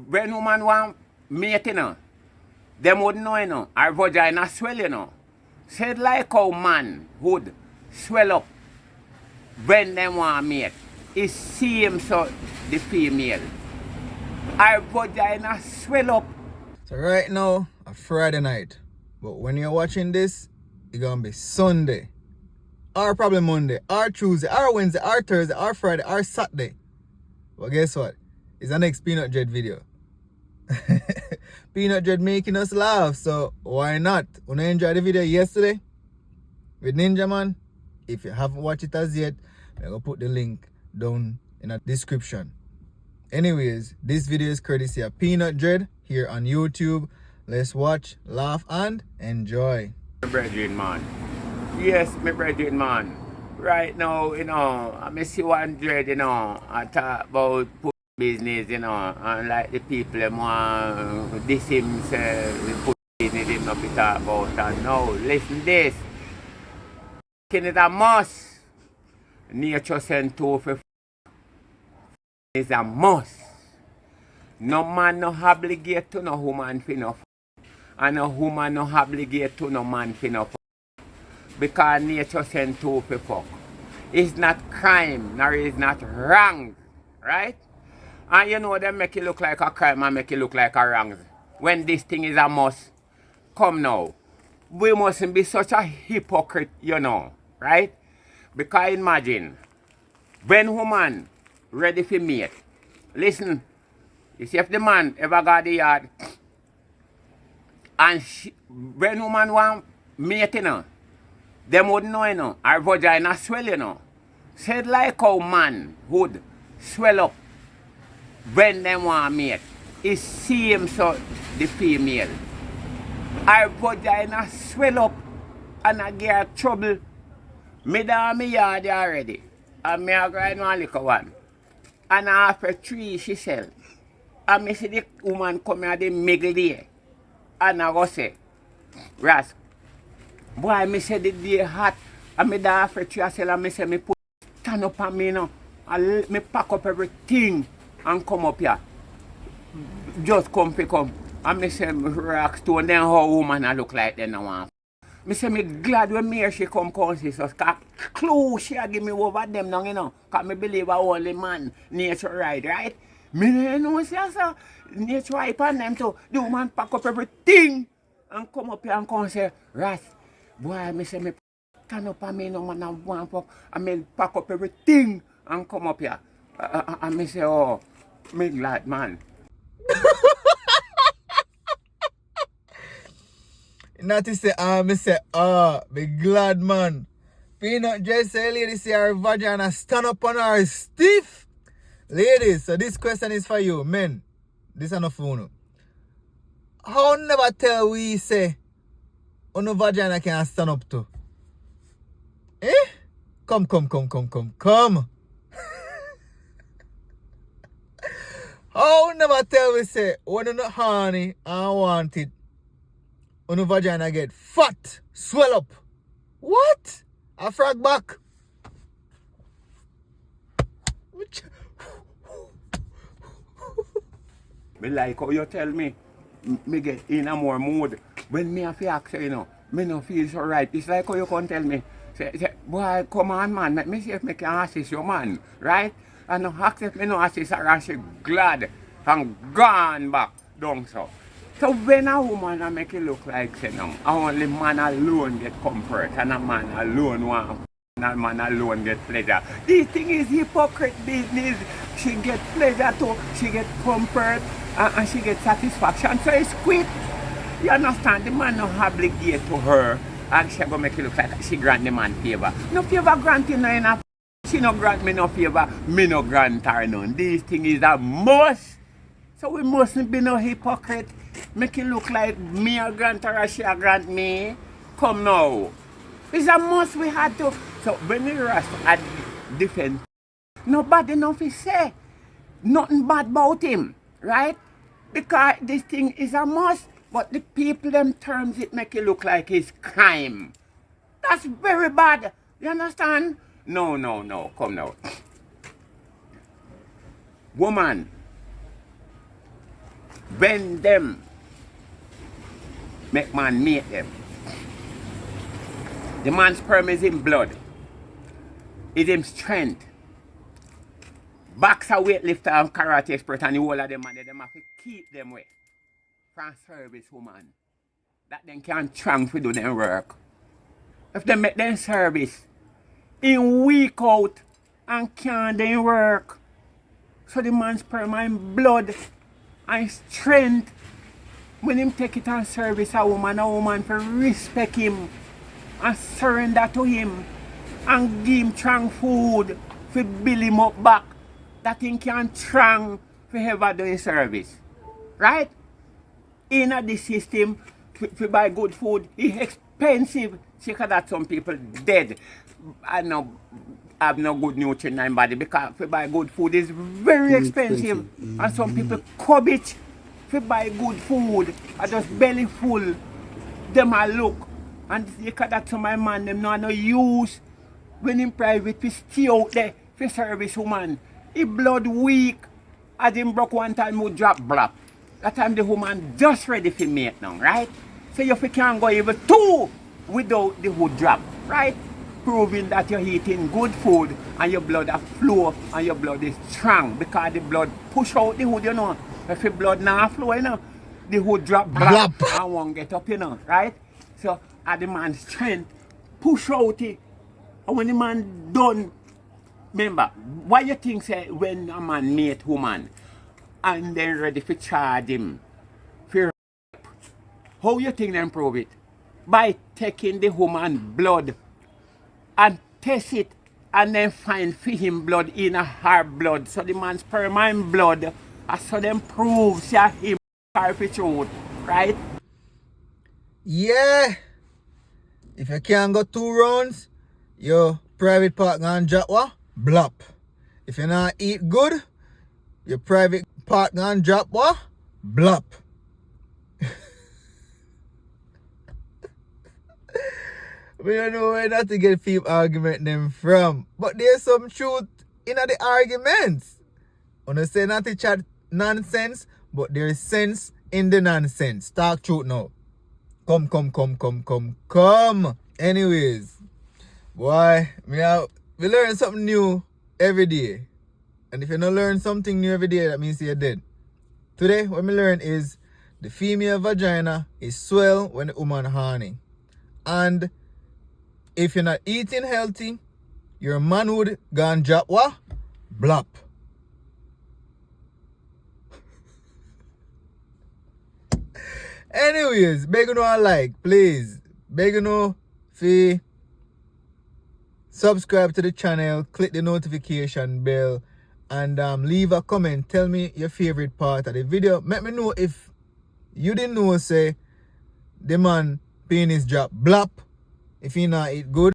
When woman want mate, you know, them would know, you know, our vagina swell, you know. Said like how man would swell up when them want mate. It's same so the female. Our vagina swell up. So right now, a Friday night. But when you're watching this, it's gonna be Sunday. Or probably Monday, or Tuesday, or Wednesday, or Thursday, or Friday, or Saturday. But guess what? It's the next Peanut Dread video. Peanut Dread making us laugh, so why not? When I enjoyed the video yesterday with Ninja Man, if you haven't watched it as yet, I'm gonna put the link down in the description. Anyways, this video is courtesy of Peanut Dread here on YouTube. Let's watch, laugh, and enjoy. My brethren, man. Yes, my brethren, man. Right now, you know, I see one dread, you know, I talk about business, you know, and like the people them want this him say put business him not be talk about. And now, listen this. Can it a must? Nature sent to for is a must. No man no obligate to no woman for no and no woman no obligate to no man for no because nature sent to for fuck. It's not crime, nor is not wrong, right? And you know they make it look like a crime and make it look like a wrong. When this thing is a must, come now. We mustn't be such a hypocrite, you know, right? Because imagine, when woman ready for mate, listen, you see if the man ever got the yard, and when woman want mate, you know, them would know, you know, our vagina swell, you know. Said like how man would swell up when them want mate. It's same so the female. Our vagina swell up and I get trouble. Me down me yard already. And me a grind one little one. And after 3 she sell. And me see the woman come here the middle day. And I go say, Ras, boy, me say the day hot. And me down after 3 I sell and me say me put stand up on me, you know. And me pack up everything and come up here. Just come pick come. And me say rock stone then how woman I look like then now. Me say me glad when me she come conscious. Cause clue she a give me over them now, you know. Cause me believe a only man nature right? Me know say so nature right upon them too. The woman pack up everything and come up here and come say, Ras, boy, me say me stand up on me no man and one fuck and me pack up everything and come up here. And me say, oh, me glad man. Not to say, me say, be glad man. Peanut Dread say, ladies, say her vagina stand up on her stiff. Ladies, so this question is for you, men. This is not for you. How never tell we say, on vagina can stand up to? Eh? Come. How never tell we say, when you're not horny and want it, on vagina get fat, swell up. What? A frog back. Me like how you tell me get in a more mood. When me have to ask you, you know, me no feel so right. It's like how you can tell me, say, boy, come on man, let me see if me can assist your man, right? And no ask if me no assist her and she glad and gone back down so. So when a woman I make it look like say no, only man alone get comfort and a man alone want and a man alone get pleasure. This thing is hypocrite business. She get pleasure too, she get comfort and she get satisfaction. So it's quit. You understand? The man no obligate to her and she go make it look like she grant the man favor. No favor granting no enough. She no grant me no favor, me no grant her none. This thing is a must. So we mustn't be no hypocrite. Make it look like me a grant her or she a grant me. Come now. It's a must we had to. So when we rush at defense, nobody nothing say. Nothing bad about him. Right? Because this thing is a must. But the people them terms it make it look like it's crime. That's very bad. You understand? No. Come now. Woman. when them make man mate them, the man's sperm is in blood, is in strength. Boxer, weightlifter, and karate expert, and the whole of them, and them have to keep them away from service woman. That them can strong to do their work. If they make them service in week out and can't then work. So the man's sperm and blood and strength, when him take it and service a woman for respect him and surrender to him and give him strong food for build him up back, that thing can strong for ever doing service. Right? In this system, to buy good food, it's expensive. Because that some people dead and no have no good nutrition in their body, because to buy good food is very expensive. And some people covet to buy good food and just belly full. Them a look. And because that some my man them no use when in private we stay out there for service woman. He blood weak. As him broke one time would drop blap. That time the woman just ready for mate now, right? So you can't go even two without the hood drop, right? Proving that you're eating good food and your blood a flow and your blood is strong, because the blood push out the hood, you know. If your blood not flow, you know, the hood drop blap and won't get up, you know, right? So at the man's strength, push out it. And when the man done, remember, what you think say when a man mate woman and then ready to charge him for rape, how you think them prove it? By taking the woman blood and test it and then find for him blood in her blood. So the man's sperm and blood, so them prove say him her for truth, right? Yeah. If you can't go 2 rounds, your private part gonna drop what? Blop. If you not eat good, your private part gonna drop what? Blop. We don't know where not to get people argument them from. But there's some truth in the arguments. I don't say not to chat nonsense, but there's sense in the nonsense. Talk truth now. Come. Anyways, boy, we learn something new every day. And if you don't learn something new every day, that means you're dead. Today, what we learn is the female vagina is swell when the woman horny. And if you're not eating healthy, your manhood gonna drop what? Blop. Anyways, beg you know a like, please. Beg you know fi subscribe to the channel, click the notification bell, and leave a comment. Tell me your favorite part of the video. Let me know if you didn't know say the man penis drop blop if he not eat good.